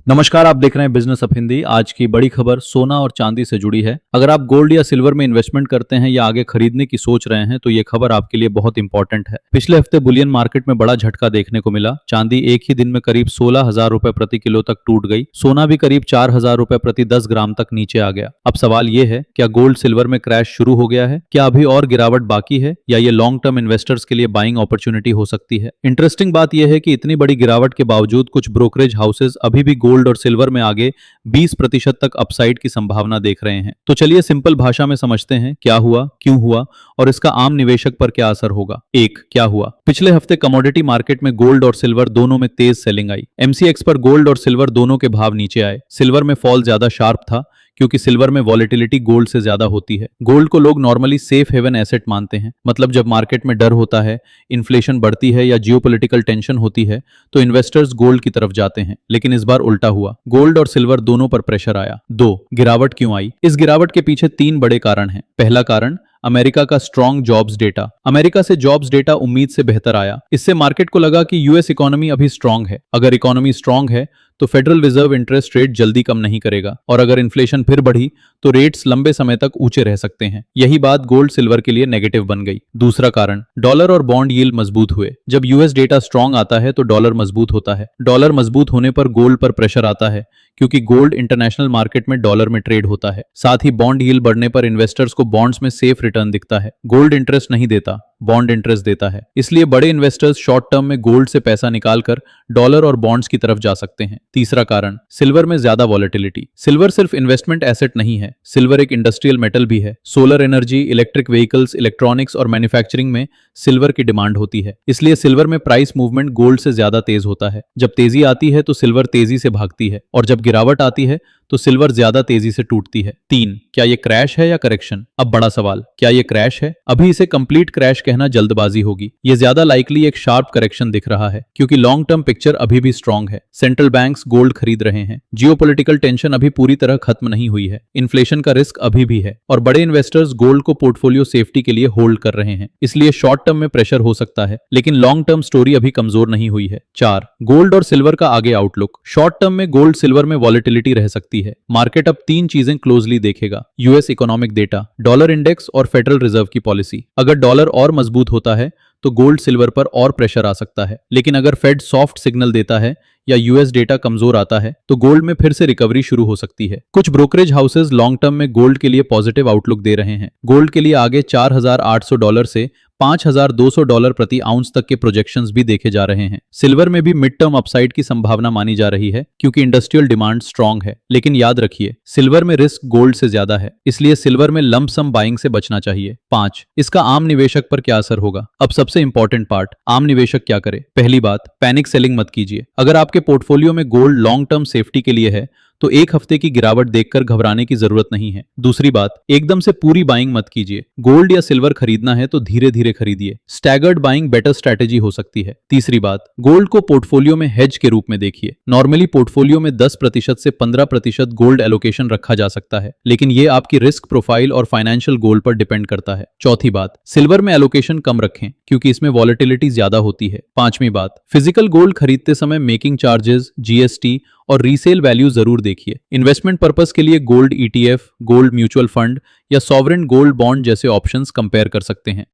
नमस्कार, आप देख रहे हैं बिजनेस ऑफ हिंदी। आज की बड़ी खबर सोना और चांदी से जुड़ी है। अगर आप गोल्ड या सिल्वर में इन्वेस्टमेंट करते हैं या आगे खरीदने की सोच रहे हैं तो ये खबर आपके लिए बहुत इंपॉर्टेंट है। पिछले हफ्ते बुलियन मार्केट में बड़ा झटका देखने को मिला। चांदी एक ही दिन में करीब 16,000 रुपए प्रति किलो तक टूट गई। सोना भी करीब 4,000 रुपए प्रति 10 ग्राम तक नीचे आ गया। अब सवाल ये है, क्या गोल्ड सिल्वर में क्रैश शुरू हो गया है? क्या अभी और गिरावट बाकी है या ये लॉन्ग टर्म इन्वेस्टर्स के लिए बाइंग अपॉर्चुनिटी हो सकती है? इंटरेस्टिंग बात यह है कि इतनी बड़ी गिरावट के बावजूद कुछ ब्रोकरेज हाउसेज अभी भी गोल्ड और सिल्वर में आगे 20% तक अपसाइड की संभावना देख रहे हैं। तो चलिए सिंपल भाषा में समझते हैं क्या हुआ, क्यों हुआ और इसका आम निवेशक पर क्या असर होगा। एक, क्या हुआ? पिछले हफ्ते कमोडिटी मार्केट में गोल्ड और सिल्वर दोनों में तेज सेलिंग आई। एमसीएक्स पर गोल्ड और सिल्वर दोनों के भाव नीचे आए। सिल्वर में फॉल ज्यादा शार्प था क्योंकि सिल्वर में वॉलेटिलिटी गोल्ड से ज्यादा होती है। गोल्ड को लोग नॉर्मली सेफ हेवन एसेट मानते हैं। मतलब जब मार्केट में डर होता है, इन्फ्लेशन बढ़ती है या जियोपॉलिटिकल टेंशन होती है तो इन्वेस्टर्स गोल्ड की तरफ जाते हैं। लेकिन इस बार उल्टा हुआ, गोल्ड और सिल्वर दोनों पर प्रेशर आया। दो, गिरावट क्यों आई? इस गिरावट के पीछे 3 बड़े कारण हैं। पहला कारण, अमेरिका का स्ट्रॉन्ग जॉब्स डेटा। अमेरिका से जॉब्स डेटा उम्मीद से बेहतर आया। इससे मार्केट को लगा कि यूएस इकोनॉमी अभी स्ट्रांग है। अगर इकोनॉमी स्ट्रांग है तो फेडरल रिजर्व इंटरेस्ट रेट जल्दी कम नहीं करेगा और अगर इन्फ्लेशन फिर बढ़ी तो रेट्स लंबे समय तक ऊंचे रह सकते हैं। यही बात गोल्ड सिल्वर के लिए नेगेटिव बन गई। दूसरा कारण, डॉलर और बॉन्ड यील्ड मजबूत हुए। जब यूएस डेटा स्ट्रांग आता है तो डॉलर मजबूत होता है। डॉलर मजबूत होने पर गोल्ड पर प्रेशर आता है क्योंकि गोल्ड इंटरनेशनल मार्केट में डॉलर में ट्रेड होता है। साथ ही बॉन्ड यील्ड बढ़ने पर इन्वेस्टर्स को बॉन्ड्स में सेफ रिटर्न दिखता है। गोल्ड इंटरेस्ट नहीं देता, बॉन्ड इंटरेस्ट देता है। इसलिए बड़े इन्वेस्टर्स शॉर्ट टर्म में गोल्ड से पैसा निकालकर डॉलर और बॉन्ड्स की तरफ जा सकते हैं। तीसरा कारण, सिल्वर में ज्यादा वॉलेटिलिटी। सिल्वर सिर्फ इन्वेस्टमेंट एसेट नहीं है, सिल्वर एक इंडस्ट्रियल मेटल भी है। Solar energy, electric vehicles, electronics और मैन्युफैक्चरिंग में सिल्वर की डिमांड होती है। इसलिए सिल्वर में प्राइस मूवमेंट गोल्ड से ज्यादा तेज होता है। जब तेजी आती है तो सिल्वर तेजी से भागती है और जब गिरावट आती है तो सिल्वर ज्यादा तेजी से टूटती है। तीन, क्या ये क्रैश है या करेक्शन? अब बड़ा सवाल, क्या ये क्रैश है? अभी इसे कंप्लीट क्रैश कहना जल्दबाजी होगी। ये ज्यादा लाइकली एक शार्प करेक्शन दिख रहा है क्योंकि लॉन्ग टर्म पिक्चर अभी भी स्ट्रांग है। सेंट्रल बैंक्स गोल्ड खरीद रहे हैं। जियोपॉलिटिकल टेंशन अभी पूरी तरह खत्म नहीं हुई है। इन्फ्लेशन का रिस्क अभी भी है और बड़े इन्वेस्टर्स गोल्ड को पोर्टफोलियो सेफ्टी के लिए होल्ड कर रहे हैं। इसलिए शॉर्ट टर्म में प्रेशर हो सकता है लेकिन लॉन्ग टर्म स्टोरी अभी कमजोर नहीं हुई है। चार, गोल्ड और सिल्वर का आगे आउटलुक। शॉर्ट टर्म में गोल्ड सिल्वर में वॉलेटिलिटी रह सकती है। मार्केट अब 3 चीजें क्लोजली देखेगा, US economic data, dollar index और फेडरल रिजर्व की पॉलिसी। अगर डॉलर और मजबूत होता है तो गोल्ड सिल्वर पर और प्रेशर आ सकता है। लेकिन अगर फेड सॉफ्ट सिग्नल देता है या यूएस डेटा कमजोर आता है तो गोल्ड में फिर से रिकवरी शुरू हो सकती है। कुछ ब्रोकरेज हाउसेज लॉन्ग टर्म में गोल्ड के लिए पॉजिटिव आउटलुक दे रहे हैं। गोल्ड के लिए आगे $4,800 से $5,200 प्रति आउंस तक के प्रोजेक्शंस भी देखे जा रहे हैं। सिल्वर में भी मिड टर्म अपसाइड की संभावना मानी जा रही है क्योंकि इंडस्ट्रियल डिमांड स्ट्रांग है। लेकिन याद रखिए, सिल्वर में रिस्क गोल्ड से ज्यादा है, इसलिए सिल्वर में लंप सम बाइंग से बचना चाहिए। 5, इसका आम निवेशक पर क्या असर होगा? अब सबसे इंपॉर्टेंट पार्ट, आम निवेशक क्या करे? पहली बात, पैनिक सेलिंग मत कीजिए। अगर आपके पोर्टफोलियो में गोल्ड लॉन्ग टर्म सेफ्टी के लिए है तो एक हफ्ते की गिरावट देखकर घबराने की जरूरत नहीं है। दूसरी बात, एकदम से पूरी बाइंग मत कीजिए। गोल्ड या सिल्वर खरीदना है तो धीरे धीरे खरीदिए। स्टैगर्ड बाइंग बेटर स्ट्रैटेजी हो सकती है। तीसरी बात, गोल्ड को पोर्टफोलियो में हेज के रूप में देखिए। नॉर्मली पोर्टफोलियो में 10% से 15% गोल्ड एलोकेशन रखा जा सकता है, लेकिन ये आपकी रिस्क प्रोफाइल और फाइनेंशियल गोल पर डिपेंड करता है। चौथी बात, सिल्वर में एलोकेशन कम रखें क्योंकि इसमें वॉलेटिलिटी ज्यादा होती है। पांचवी बात, फिजिकल गोल्ड खरीदते समय मेकिंग चार्जेस, जीएसटी और रीसेल वैल्यू जरूर देखिए। इन्वेस्टमेंट पर्पस के लिए gold ETF, gold mutual fund या सॉवरेन गोल्ड बॉन्ड जैसे ऑप्शंस कंपेयर कर सकते हैं।